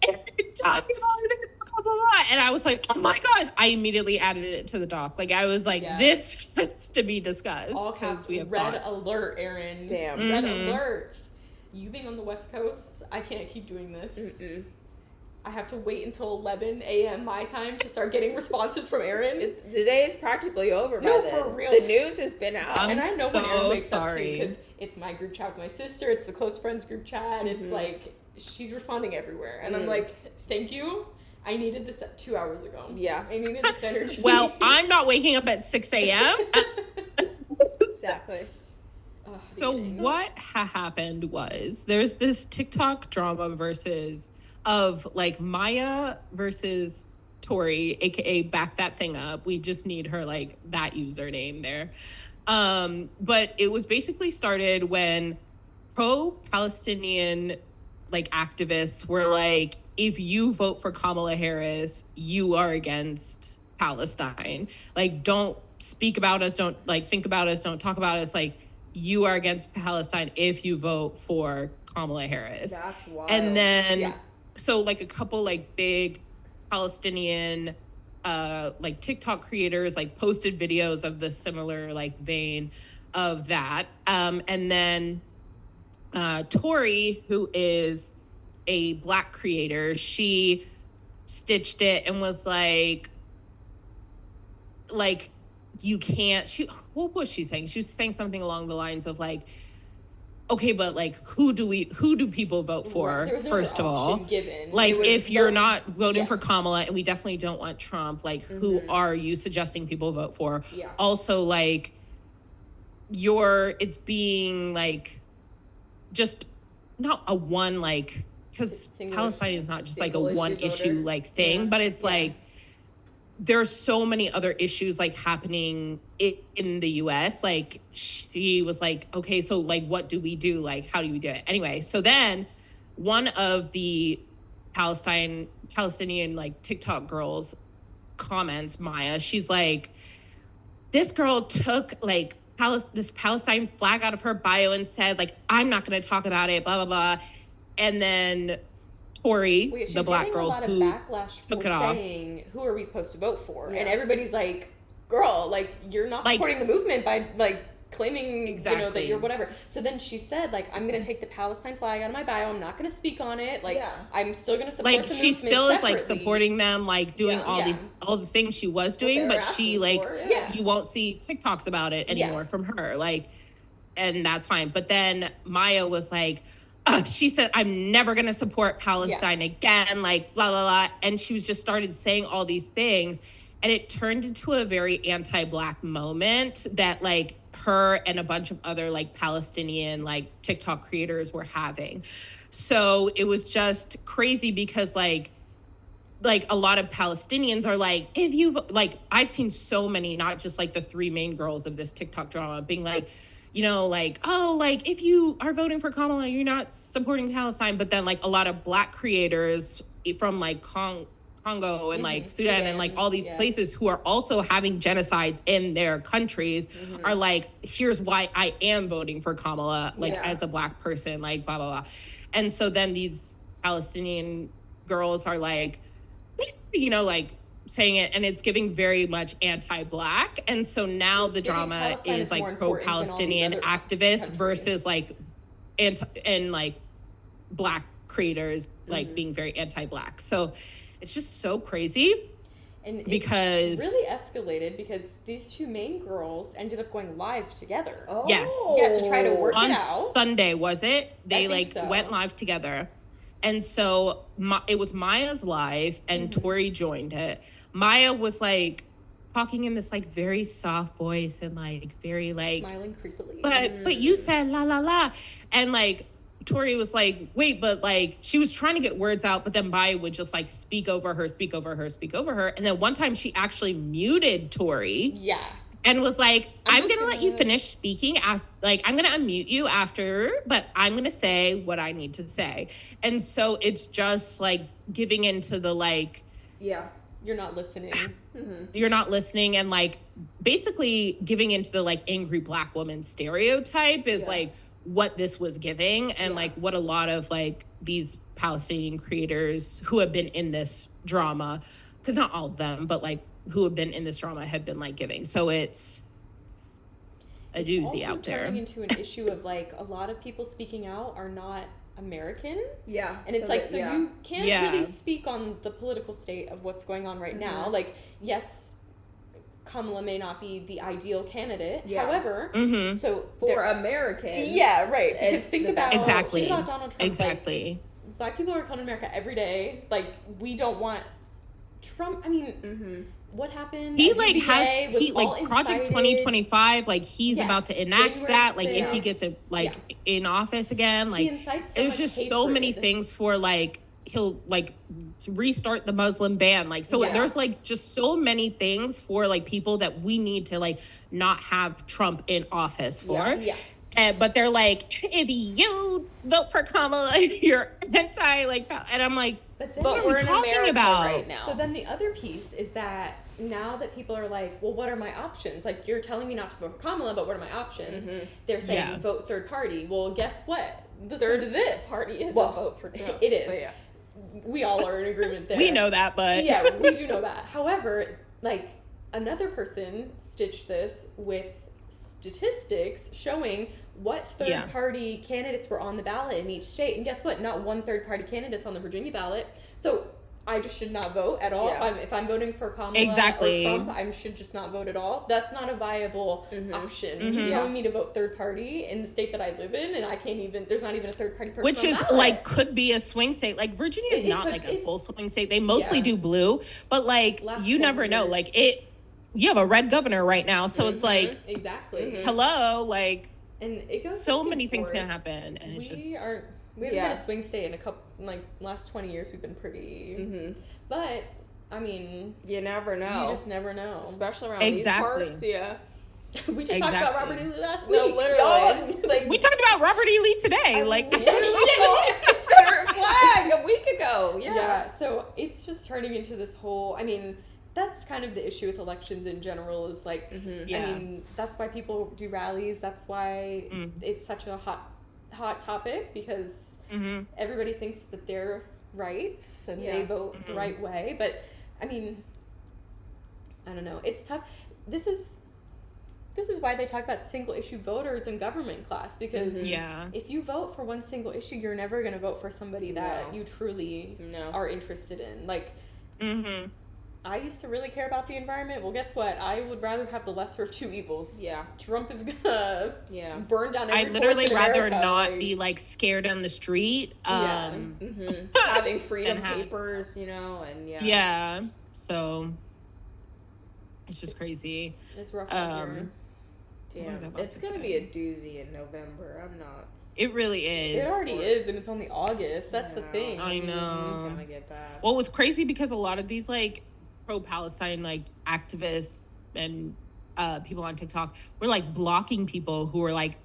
"Erin, talking about it, blah, blah, blah." And I was like, oh my God. I immediately added it to the doc. Like I was like, this has to be discussed. All caps, we have red thoughts. alert, Erin. Damn. Red alert. You being on the West Coast, I can't keep doing this. Mm-mm. I have to wait until 11 a.m. my time to start getting responses from Erin. The day is practically over by then. For real. The news has been out. I'm and I know so when Erin wakes up too, sorry. because it's my group chat with my sister, it's the close friends group chat, it's like, she's responding everywhere. And I'm like, thank you. I needed this 2 hours ago. Yeah. I needed this energy. Well, I'm not waking up at 6 a.m. Exactly. So what happened was there's this TikTok drama of like Maya versus Tori, aka Back That Thing Up. We just need her like that username there. But it was basically started when pro-Palestinian like activists were like, if you vote for Kamala Harris, you are against Palestine. Like, don't speak about us, don't like think about us, don't talk about us. Like, you are against Palestine if you vote for Kamala Harris. That's wild. And then, so like a couple like big Palestinian like TikTok creators like posted videos of the similar like vein of that. And then Tori, who is a Black creator, she stitched it and was like you can't, what was she saying? She was saying something along the lines of like, okay, but like, who do people vote for, first of all? Given. Like, if you're not voting for Kamala, and we definitely don't want Trump, like, who are you suggesting people vote for? Yeah. Also, like, it's being like, just not a one, like, because Palestine is not just like a one issue like thing, but it's like, there's so many other issues like happening in the US. Like, she was like, okay, so like, what do we do? Like, how do we do it? Anyway, so then one of the Palestinian like TikTok girls comments, Maya, she's like, this girl took like this Palestine flag out of her bio and said like, I'm not going to talk about it, blah, blah, blah. And then Tori, the Black girl who took it off, saying, who are we supposed to vote for? Yeah. And everybody's like, girl, like, you're not supporting the movement by like claiming, you know, that you're whatever. So then she said, like, I'm going to take the Palestine flag out of my bio. I'm not going to speak on it. Like, I'm still going to support like, the she movement still separately. is like supporting them, like doing all the things she was doing, but she like, you won't see TikToks about it anymore from her. Like, and that's fine. But then Maya was like, she said, I'm never going to support Palestine again, like, blah, blah, blah. And she was just started saying all these things. And it turned into a very anti-Black moment that, like, her and a bunch of other, like, Palestinian, like, TikTok creators were having. So it was just crazy because, like, a lot of Palestinians are like, if you, like, I've seen so many, not just, like, the three main girls of this TikTok drama being like, you know, like, oh, like, if you are voting for Kamala, you're not supporting Palestine. But then, like, a lot of Black creators from, like, Congo and, like, Sudan and, like, all these places who are also having genocides in their countries are like, here's why I am voting for Kamala, like, as a Black person, like, blah, blah, blah. And so then these Palestinian girls are like, you know, like saying it, and it's giving very much anti-Black. And so now the drama Palestine is more like important than all pro-Palestinian these other activists countries. versus like and like Black creators like being very anti-Black. So it's just so crazy. And it because really escalated because these two main girls ended up going live together. Oh. Yes. Yeah, to try to work on it out. Sunday, was it? They like so. went live together. And so it was Maya's live and Tori joined it. Maya was like talking in this like very soft voice and like very like smiling creepily. But you said la la la. And like Tori was like, wait, but like she was trying to get words out, but then Maya would just like speak over her. And then one time she actually muted Tori. Yeah. And was like, I'm going to let you gonna- finish speaking. I'm going to unmute you after, but I'm going to say what I need to say. And so it's just like giving into the like, Yeah. You're not listening. you're not listening, and like basically giving into the like angry Black woman stereotype is like what this was giving, and like what a lot of like these Palestinian creators who have been in this drama, because not all of them, but like who have been in this drama have been like giving. So it's a doozy also out there. Turning into an issue of like a lot of people speaking out are not American. Yeah. And it's like, you can't Yeah. really speak on the political state of what's going on right now. Like, yes, Kamala may not be the ideal candidate. Yeah. However, so for Americans. Yeah, right. Because it's think the about, best. Exactly. think about Donald Trump. Exactly. Like, Black people are coming to America every day. Like, we don't want Trump. I mean, what happened? He at like UVA was all like Project incited. 2025, like he's Yes, about to enact January that, like if he 6th. gets it like in office again, like incites so there's much just so many hatred. things for like he'll like restart the Muslim ban, like so there's like just so many things for like people that we need to like not have Trump in office for. But they're like, if you vote for Kamala, you're anti like, and I'm like, But, then, But what are we're we in talking America about right now. So then the other piece is that now that people are like, well, what are my options? Like, you're telling me not to vote for Kamala, but what are my options? They're saying vote third party. Well, guess what? The Third to this party is well, a vote for Trump. It is. But yeah. We all are in agreement there. we know that, but Yeah, we do know that. However, like, another person stitched this with statistics showing what third party candidates were on the ballot in each state. And guess what? Not one third party candidate's on the Virginia ballot. So I just should not vote at all. Yeah. If I'm voting for Kamala Exactly. or Trump, I should just not vote at all. That's not a viable option. You're telling me to vote third party in the state that I live in, and I can't even. There's not even a third party person. which on the is ballot. like could be a swing state. Like Virginia is It not could- like a it- full swing state. They mostly do blue, but like Last you 20 never know. years. Like you have a red governor right now, so it's like exactly. hello, like And it goes so back and many things forth. can happen, and it's just We haven't been a swing state in a couple, like, last 20 years. We've been pretty, but I mean, You never know. you just never know. Especially around Exactly. these parts. Yeah. We just talked about Robert Exactly. E. Lee last week. No, literally. Y'all, like, we talked about Robert E. Lee today. Like Confederate flag a week ago. Yeah. yeah. So it's just turning into this whole. I mean, that's kind of the issue with elections in general. Is like, Yeah. I mean, that's why people do rallies. That's why it's such a hot topic, because everybody thinks that they're right and they vote the right way. But I mean, I don't know. It's tough. This is why they talk about single issue voters in government class, because if you vote for one single issue, you're never going to vote for somebody that you truly are interested in. Like, I used to really care about the environment. Well, guess what? I would rather have the lesser of two evils. Yeah. Trump is gonna burn down every I'd literally forest in rather America. not Like, be like scared on the street. Having freedom And have- papers, you know, and Yeah. So it's just crazy. It's rough out here. What was I Damn. about It's to gonna say? be a doozy in November. I'm not. It really is. It already is, and it's only August. That's the thing. I It's know. gonna get bad. Well, it was crazy because a lot of these like pro-Palestine like activists and people on TikTok were like blocking people who were like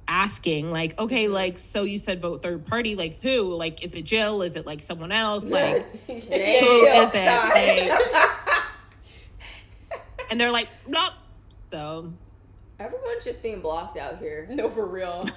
asking like, okay, like, so you said vote third party, like who? Like, is it Jill? Is it like someone else? Like, It ain't who Jill is it? Stein. Like, and they're like, nope. So Everyone's just being blocked out here. No, for real.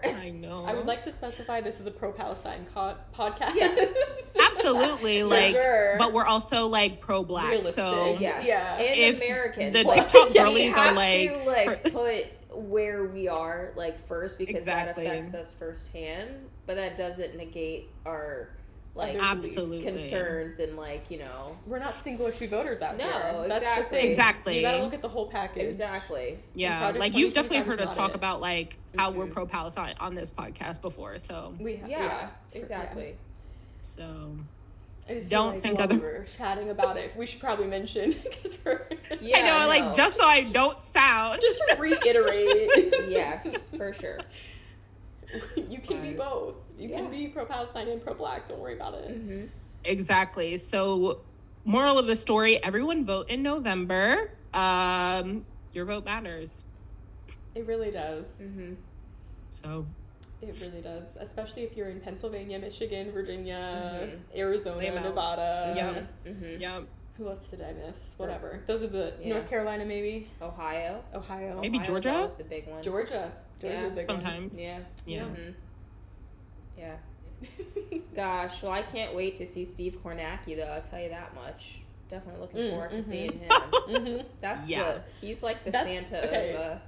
I know. I would like to specify this is a pro-Palestine podcast. Yes. Absolutely. Like, sure. but we're also like pro-black. Realistic. So Yes. Yeah. And if Americans. the Like, TikTok we girlies are have like, to like put where we are like first because Exactly. that affects us firsthand, but that doesn't negate our like absolutely concerns and like, you know, We're not single issue voters out No, here. That's exactly. the thing. Exactly. You gotta look at the whole package. exactly. Yeah, Project like you've definitely 2025 heard is us not talk it. about like how we're pro-Palestine on this podcast before. So Yeah, exactly. so I just Don't feel like think while other- we were chatting about it, we should probably mention because we're Yeah, I know, like just so I don't sound. just to reiterate. yes, for sure. You can be Right. both. You Yeah. can be pro-Palestine and pro-black. Don't worry about it. Mm-hmm. Exactly. So, moral of the story: everyone vote in November. Your vote matters. It really does. Mm-hmm. So It really does, especially if you're in Pennsylvania, Michigan, Virginia, Mhm. Arizona, Lay 'em out. Nevada. Yeah. Mm-hmm. yeah, Who else did I miss? Whatever. Those are the Yeah. North Carolina, maybe Ohio. Ohio, Maybe Ohio's Georgia? always the big one. Georgia. Georgia's Yeah. a big one. sometimes. Yeah. Yeah. Mm-hmm. Yeah. Gosh, well, I can't wait to see Steve Kornacki, though. I'll tell you that much. Definitely looking forward to seeing him. Mhm. That's Yeah. he's like the That's- Santa okay. of.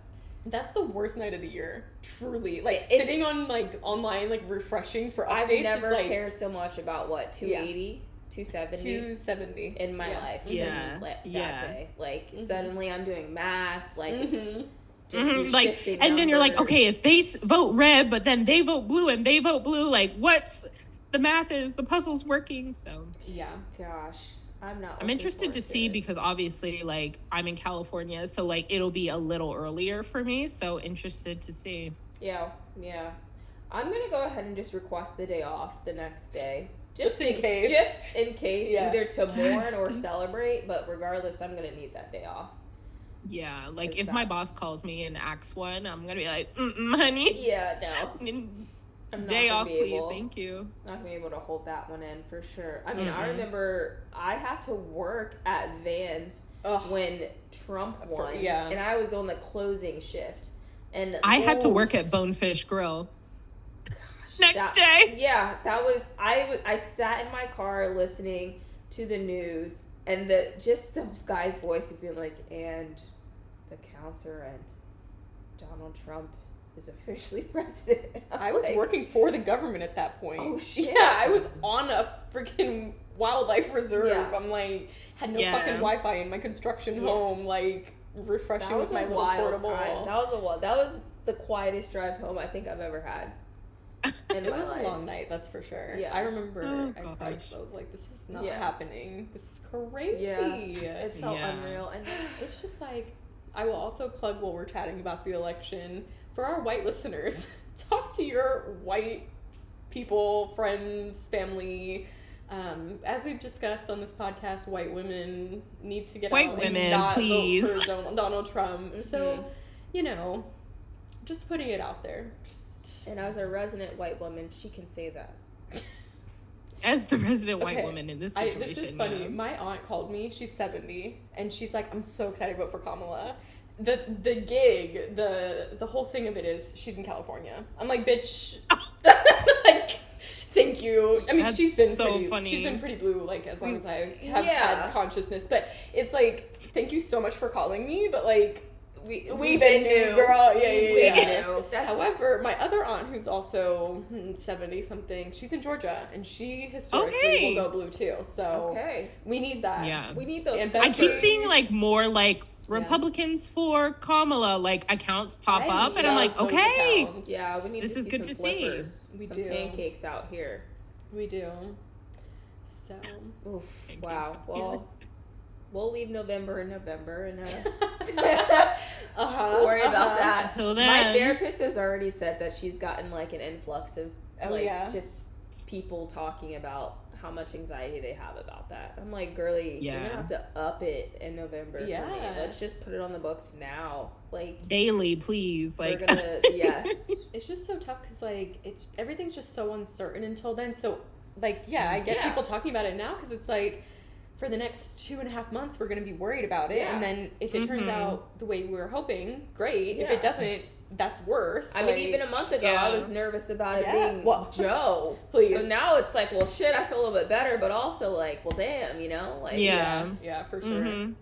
That's the worst night of the year. Truly, like It's- sitting on like online, like refreshing for I've updates. never is, like, cared so much about what 280, 270 270 in my Yeah. life. Yeah. than that Yeah. day. Like suddenly I'm doing math. Like it's Mhm. just these Like, shifting and then you're like, numbers. okay, if they vote red, but then they vote blue and they vote blue, like, what's the math is the puzzle's working? So Yeah. Gosh, I'm not. I'm looking interested forward to see it. because obviously, like, I'm in California, so like it'll be a little earlier for me. So interested to see. Yeah. I'm gonna go ahead and just request the day off the next day. Just in case. Just in case, Yeah. either to mourn Just or in- celebrate. But regardless, I'm gonna need that day off. Yeah, like 'Cause if my that's- boss calls me and asks one, I'm gonna be like, honey, Yeah, no. I'm not day gonna off, be please, able- thank you. Not gonna be able to hold that one in for sure. I mean, I Mm-mm. remember I had to work at Vans Ugh. when Trump won, yeah. and I was on the closing shift, and I had to ooh, work at Bonefish Grill. gosh, next that- day. Yeah, that was I sat in my car listening to the news, and the guy's voice would be like, and the counselor and Donald Trump is officially president. I was Like, working for the government at that point. Oh, shit. Yeah, I was on a freaking wildlife reserve. Yeah. I'm like, had no Yeah. fucking Wi-Fi in my construction Yeah. home. Like refreshing That was with my a little wild portable. time. That was the quietest drive home I think I've ever had. In It my was life. a long night, that's for sure. Yeah. I remember Oh, I cried. gosh. I was like, this is not Yeah. happening. This is crazy. Yeah. It felt Yeah. unreal, and It's just like, I will also plug while we're chatting about the election for our white listeners. Talk to your white people, friends, family. As we've discussed on this podcast, white women need to get White out women, and not please. vote for Donald Trump. Mhm. So, you know, just putting it out there. Just, and as a resident white woman, she can say that. As the resident white Okay. woman in this this situation. is funny. yeah. My aunt called me. She's 70, and she's like, "I'm so excited to vote for Kamala." The gig, the whole thing of it is she's in California. I'm like, bitch. Like, thank you. I mean, That's she's been so pretty. funny. She's been pretty blue, like as long as I have Yeah. had consciousness. But it's like, thank you so much for calling me. But like, We've been new, girl. Yeah. Knew. That's, However, my other aunt, who's also 70 something, she's in Georgia, and she historically Okay. will go blue too. So okay, we need that. Yeah. we need those. And I keep First. seeing like more like Republicans for Kamala like accounts pop I up, and I'm like, love those okay, accounts. Yeah, we need This to is see good some to see. flippers, We some do. pancakes out here. We do. So. Oof! Thank you. Wow. Well, we'll leave November and Uh-huh, worry about that. Until My then. therapist has already said that she's gotten like an influx of Oh, like yeah? just people talking about how much anxiety they have about that. I'm like, girly, you're Yeah. gonna have to up it in November for me. Yeah. Let's just put it on the books now. Like, daily, please. we're Like, gonna yes. It's just so tough because like everything's just so uncertain until then. So like I get Yeah. people talking about it now because it's like for the next 2.5 months, we're going to be worried about it. Yeah. And then if it turns out the way we were hoping, great. If it doesn't, that's worse. I mean, even a month ago, I was nervous about it being Joe. Please. So now it's like, well, shit, I feel a little bit better, but also like, well, damn, you know? Like, yeah, for sure. Mm-hmm.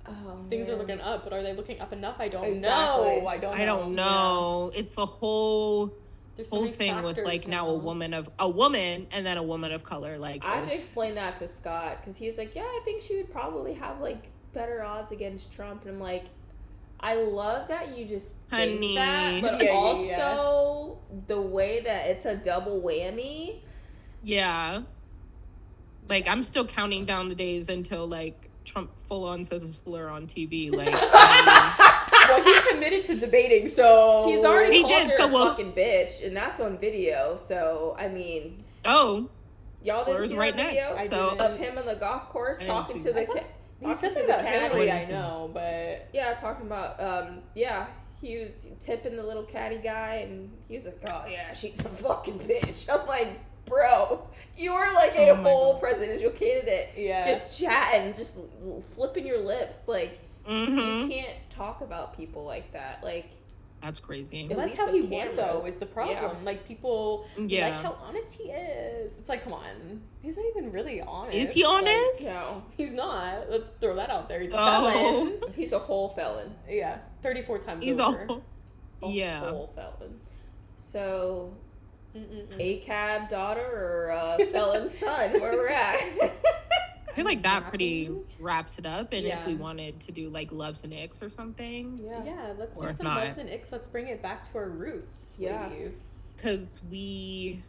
Oh, things are looking up, but are they looking up enough? I don't know. I don't know. I don't know. It's a whole thing with like now a woman and then a woman of color. Like I had to explain that to Scott because he was like, yeah, I think she would probably have like better odds against Trump, and I'm like, I love that you just think that, but also the way that it's a double whammy. Yeah. Like I'm still counting down the days until like Trump full on says a slur on TV. Like, well, he committed to debating, so he's already called her a fucking bitch, and that's on video. So I mean, y'all didn't see right that video next, of him on the golf course talking to the he said to the caddy. I know, but talking about he was tipping the little caddy guy, and he was like, oh yeah, she's a fucking bitch. I'm like, bro, you're like a whole presidential candidate. Yeah. Just chatting, just flipping your lips. Like, you can't talk about people like that. Like, that's crazy. Well, that's how he won, though, is the problem. Yeah. Like, people like how honest he is. It's like, come on. He's not even really honest. Is he honest? Like, no. He's not. Let's throw that out there. He's a felon. He's a whole felon. Yeah. 34 times He's over. A whole felon. So... a cab daughter or a felon son, where we're at. I feel like that pretty wraps it up. And if we wanted to do like loves and icks or something, let's do some loves and icks. Let's bring it back to our roots, ladies. Because we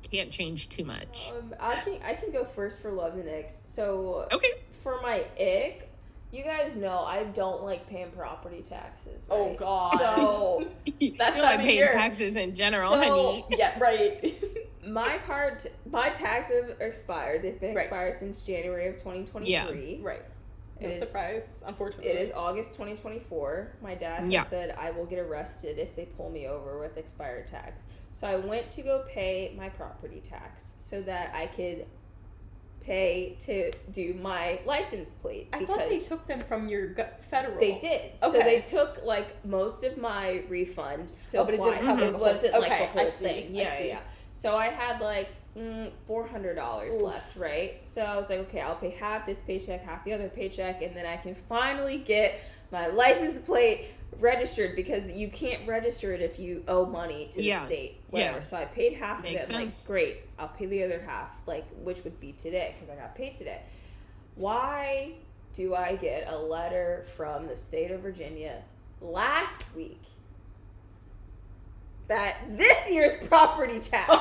can't change too much. I can go first for loves and icks. So for my ick, you guys know I don't like paying property taxes. Right? Oh God! So that's not paying taxes in general, honey. Yeah, right. My taxes have expired. They've been expired since January of 2023. Yeah, right. No surprise, unfortunately. It is August 2024. My dad has said I will get arrested if they pull me over with expired tax. So I went to go pay my property tax so that I could pay to do my license plate. I thought they took them from your federal. They did. Okay. So they took like most of my refund to apply. But it didn't cover it wasn't like the whole thing. Yeah. So I had like $400 left, right? So I was like, okay, I'll pay half this paycheck, half the other paycheck, and then I can finally get my license plate registered, because you can't register it if you owe money to the state. Whatever. Yeah. So I paid half of it. Like, great, I'll pay the other half, like, which would be today, because I got paid today. Why do I get a letter from the state of Virginia last week that this year's property tax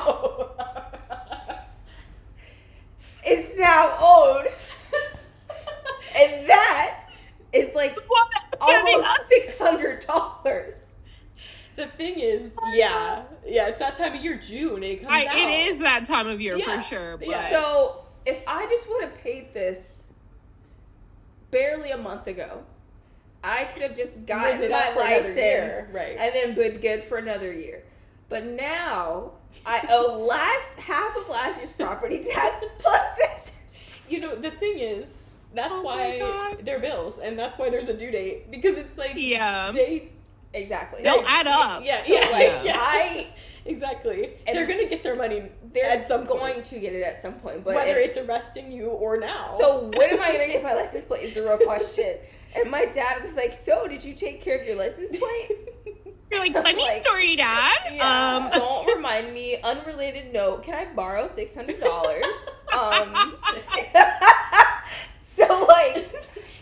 is now owed, and that is like almost $600. The thing is, it's that time of year, June. It comes out. It is that time of year for sure. But. So if I just would have paid this barely a month ago, I could have just gotten my license and then been good for another year. But now I owe half of last year's property tax plus this. You know, the thing is, that's why they're bills, and that's why there's a due date, because it's like they'll add up. Exactly. And they're gonna get their money. They're going to get it at some point, but whether it's arresting you or now. So when am I gonna get my license plate is the real question. And my dad was like, "So did you take care of your license plate?" You're like, funny story, Dad. Yeah. Don't remind me. Unrelated note. Can I borrow $600? So like,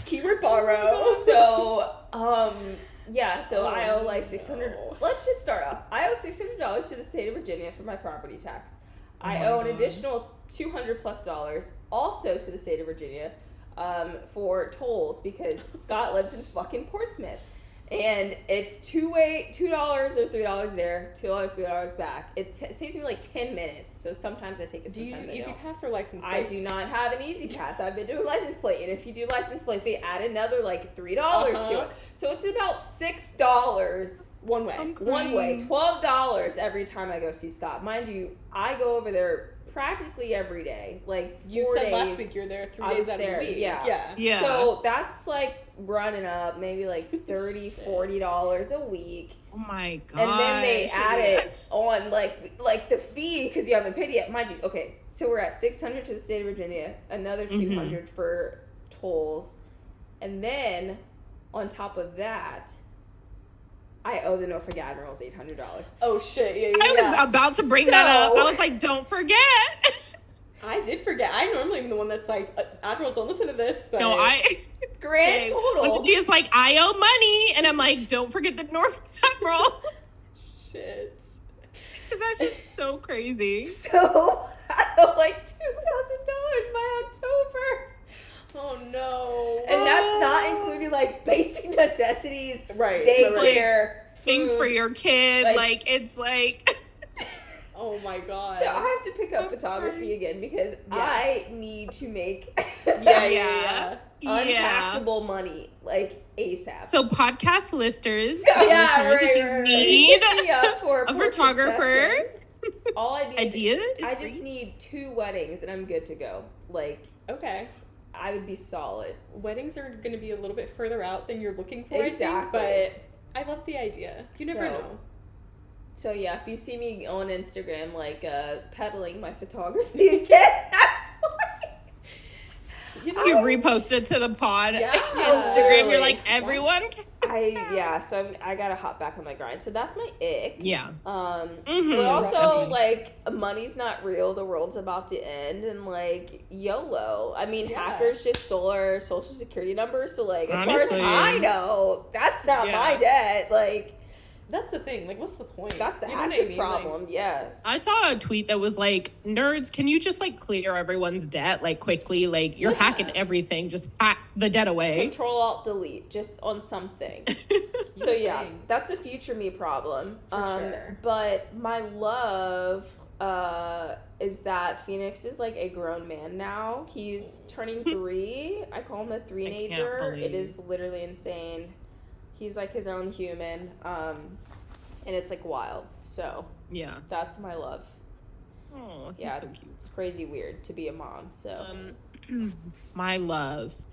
keyword borrow. So so I owe like $600. Let's just start off. I owe $600 to the state of Virginia for my property tax. I owe an additional $200+ also to the state of Virginia for tolls, because Scott lives in fucking Portsmouth. And it's $2 or $3 there, $2, $3 back. It saves me like 10 minutes. So sometimes I take it, sometimes I don't. Do you Easy Pass or license plate? I do not have an Easy Pass. I've been doing license plate. And if you do license plate, they add another like $3 to it. So it's about $6 one way. One way. $12 every time I go see Scott. Mind you, I go over there practically every day. Like 4 You said days, last week you're there 3 days out of the week. Yeah. So that's like running up maybe like $30, $40 a week. Oh my god! And then they add it on like the fee because you haven't paid yet, mind you. Okay, so we're at $600 to the state of Virginia, another $200 for tolls, and then on top of that, I owe the Norfolk Admirals $800. Oh shit! Yeah. I was about to bring that up. I was like, don't forget. I did forget. I normally am the one that's like, Admirals, don't listen to this. But No, grand total. She's like, I owe money, and I'm like, don't forget the North Admiral. Shit. Because that's just so crazy. So I owe like $2,000 by October. Oh no. And that's not including like basic necessities, right? Daycare, things for your kid. Like it's like. Oh my god. So I have to pick up photography again because I need to make untaxable money like ASAP. So podcast listeners, right. Need me up for a photographer. All I need I just need 2 weddings and I'm good to go. Like, okay. I would be solid. Weddings are going to be a little bit further out than you're looking for, exactly. I think, but I love the idea. You never know. So yeah, if you see me on Instagram like peddling my photography again, that's why. You reposted to the pod Instagram. Literally. You're like, everyone. So I gotta hop back on my grind. So that's my ick. Yeah. But also like money's not real. The world's about to end, and like YOLO. I mean, hackers just stole our social security number. So like, as far as I know, that's not my debt. Like. That's the thing. Like, what's the point? That's the hacker's problem. Like, yeah. I saw a tweet that was like, nerds, can you just like clear everyone's debt like quickly? Like you're hacking everything. Just hack the debt away. Control Alt Delete just on something. So yeah, that's a future me problem. For sure. But my love is that Phoenix is like a grown man now. He's turning 3. I call him a 3-nager. It is literally insane. He's like his own human, and it's like wild. So yeah, that's my love. Oh, he's so cute. It's crazy weird to be a mom. So my loves.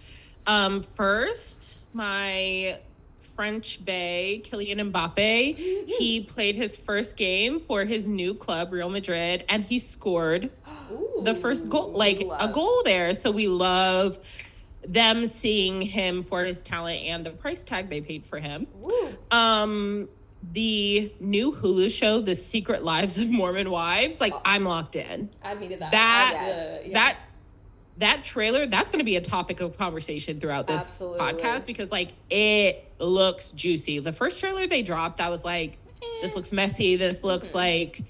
First, my French bae, Kylian Mbappe. He played his first game for his new club, Real Madrid, and he scored the first goal, like a goal there. So we love them seeing him for his talent and the price tag they paid for him. The new Hulu show, The Secret Lives of Mormon Wives, like I'm locked in. I needed that. That trailer, that's going to be a topic of conversation throughout this podcast because like it looks juicy. The first trailer they dropped, I was like, this looks messy. This looks like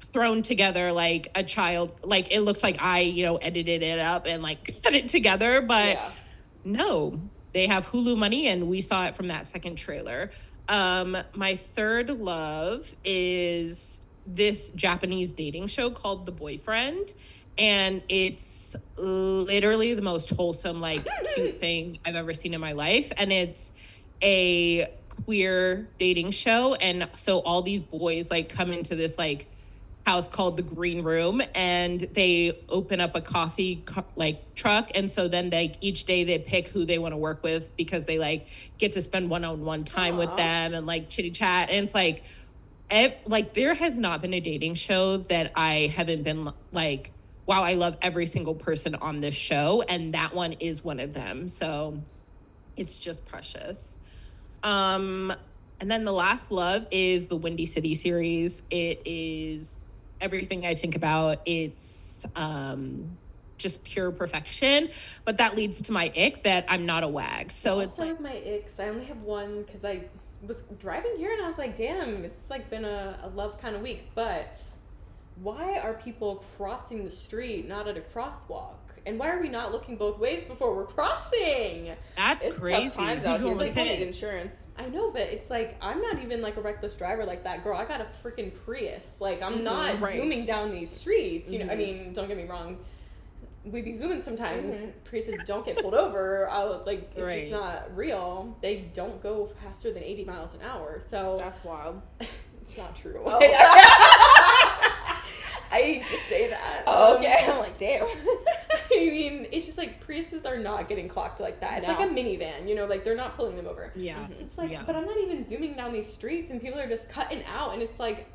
thrown together like a child, like it looks like I edited it up and like put it together, but no, they have Hulu money and we saw it from that second trailer. My third love is this Japanese dating show called The Boyfriend, and it's literally the most wholesome, like cute thing I've ever seen in my life, and it's a queer dating show. And so all these boys like come into this like house called the Green Room, and they open up a coffee truck, and so then they each day they pick who they want to work with because they like get to spend one-on-one time with them and like chitty chat. And it's like there has not been a dating show that I haven't been like, wow, I love every single person on this show, and that one is one of them. So it's just precious. And then the last love is the Windy City series. It is everything I think about. It's just pure perfection, but that leads to my ick that I'm not a wag. So it's like my icks. I only have one because I was driving here and I was like, damn, it's like been a love kind of week. But why are people crossing the street not at a crosswalk? And why are we not looking both ways before we're crossing? It's crazy. Tough times out here. They need insurance. I know, but it's like, I'm not even like a reckless driver like that. Girl, I got a freaking Prius. Like, I'm not zooming down these streets. You know, I mean, don't get me wrong. We be zooming sometimes. Priuses don't get pulled over. It's just not real. They don't go faster than 80 miles an hour. So that's wild. It's not true. I hate to say that. Okay, I'm like, damn. I mean, it's just like Priuses are not getting clocked like that. It's like a minivan, you know, like they're not pulling them over. Yeah. It's like, but I'm not even zooming down these streets and people are just cutting out, and it's like,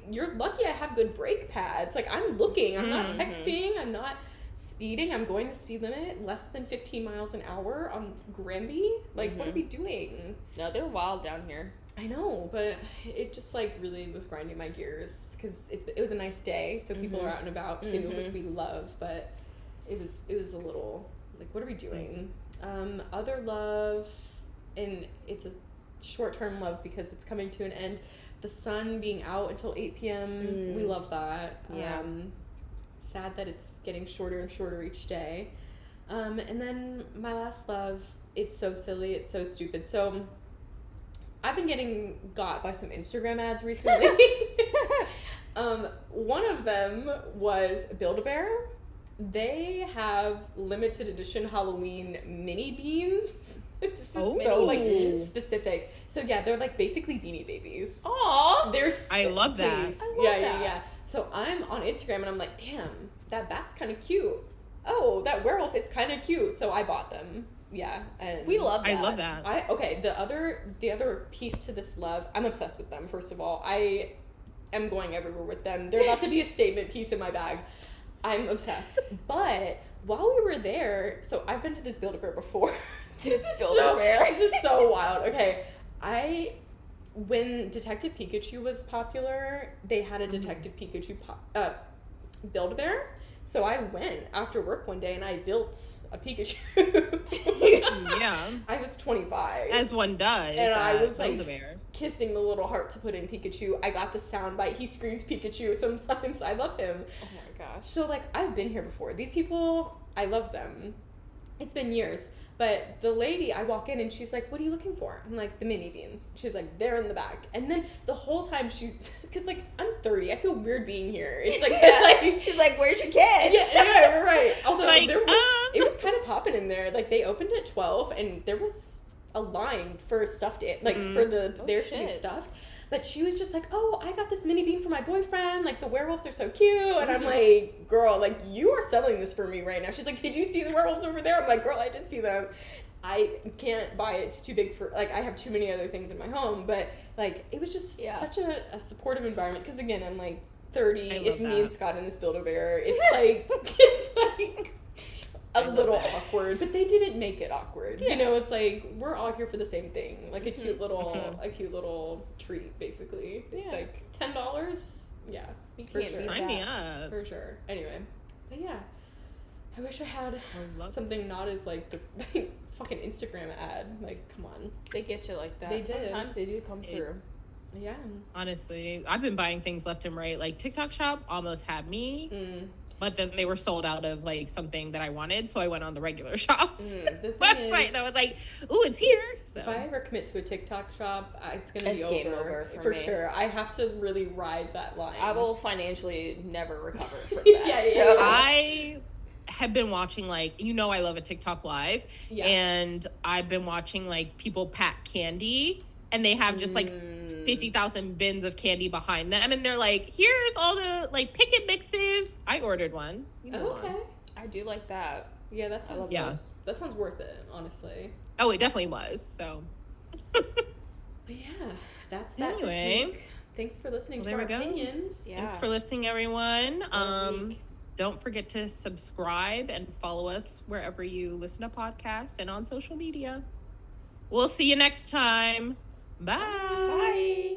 you're lucky I have good brake pads. Like, I'm looking, I'm not texting, I'm not speeding, I'm going the speed limit, less than 15 miles an hour on Granby. Like, what are we doing? No, they're wild down here. I know, but it just like really was grinding my gears because it was a nice day, so people are out and about too, which we love. But it was a little like, what are we doing? Other love, and it's a short-term love because it's coming to an end. The sun being out until 8 p.m. We love that. Yeah. Sad that it's getting shorter and shorter each day. And then my last love, it's so silly, it's so stupid. So I've been getting got by some Instagram ads recently. One of them was Build-A-Bear. They have limited edition Halloween mini beans. This is so like specific. So yeah, they're like basically Beanie Babies. Aww. They're I love that. Yeah. So I'm on Instagram and I'm like, damn, that bat's kind of cute. Oh, that werewolf is kind of cute. So I bought them. Yeah, and We love that. I love that. The other piece to this love, I'm obsessed with them. First of all, I am going everywhere with them. They're about to be a statement piece in my bag. I'm obsessed. But while we were there, so I've been to this Build-A-Bear before. This Build-A-Bear. This is so wild. Okay, when Detective Pikachu was popular, they had a Detective Pikachu Build-A-Bear. So I went after work one day and I built a Pikachu. Yeah. I was 25. As one does. And I was like Build-A-Bear. kissing the little heart to put in Pikachu. I got the sound bite. He screams Pikachu sometimes. I love him. Oh my gosh. So like, I've been here before. These people, I love them. It's been years. But the lady, I walk in and she's like, what are you looking for? I'm like, the mini beans. She's like, they're in the back. And then the whole time because like, I'm 30. I feel weird being here. It's like, like she's like, where's your kid? Yeah, right. Although like, it was kind of popping in there. Like, they opened at 12 and there was a line for stuffed, like for their to be stuffed. But she was just like, oh, I got this mini bean for my boyfriend. Like, the werewolves are so cute. And I'm like, girl, like, you are selling this for me right now. She's like, did you see the werewolves over there? I'm like, girl, I did see them. I can't buy it. It's too big for, like, I have too many other things in my home. But, like, it was just such a supportive environment. Because, again, I'm, like, 30. It's me and Scott in this Build-A-Bear. It's, like, a little awkward, but they didn't make it awkward. Yeah. You know, it's like, we're all here for the same thing. Like a cute little treat, basically. Yeah. Like $10? Yeah. You can't Sign me up. For sure. Anyway. But yeah. I wish I had something not as like the fucking Instagram ad. Like, come on. They get you like that. They did. Sometimes they do come through. Yeah. Honestly, I've been buying things left and right. Like, TikTok Shop almost had me. But then they were sold out of like something that I wanted, so I went on the regular shop's website and I was like, "Ooh, it's here!" So if I ever commit to a TikTok shop, it's gonna be game over for sure. I have to really ride that line. I will financially never recover from that. I have been watching like I love a TikTok live, and I've been watching like people pack candy, and they have just like 50,000 bins of candy behind them, and they're like, here's all the like pick and mixes. I ordered one. Okay. I do like that. Yeah, that sounds worth it, honestly. Oh, it definitely was. So but yeah, that's that this week. Thanks for listening to our opinions. Yeah. Thanks for listening, everyone. Don't forget to subscribe and follow us wherever you listen to podcasts and on social media. We'll see you next time. Bye. Bye.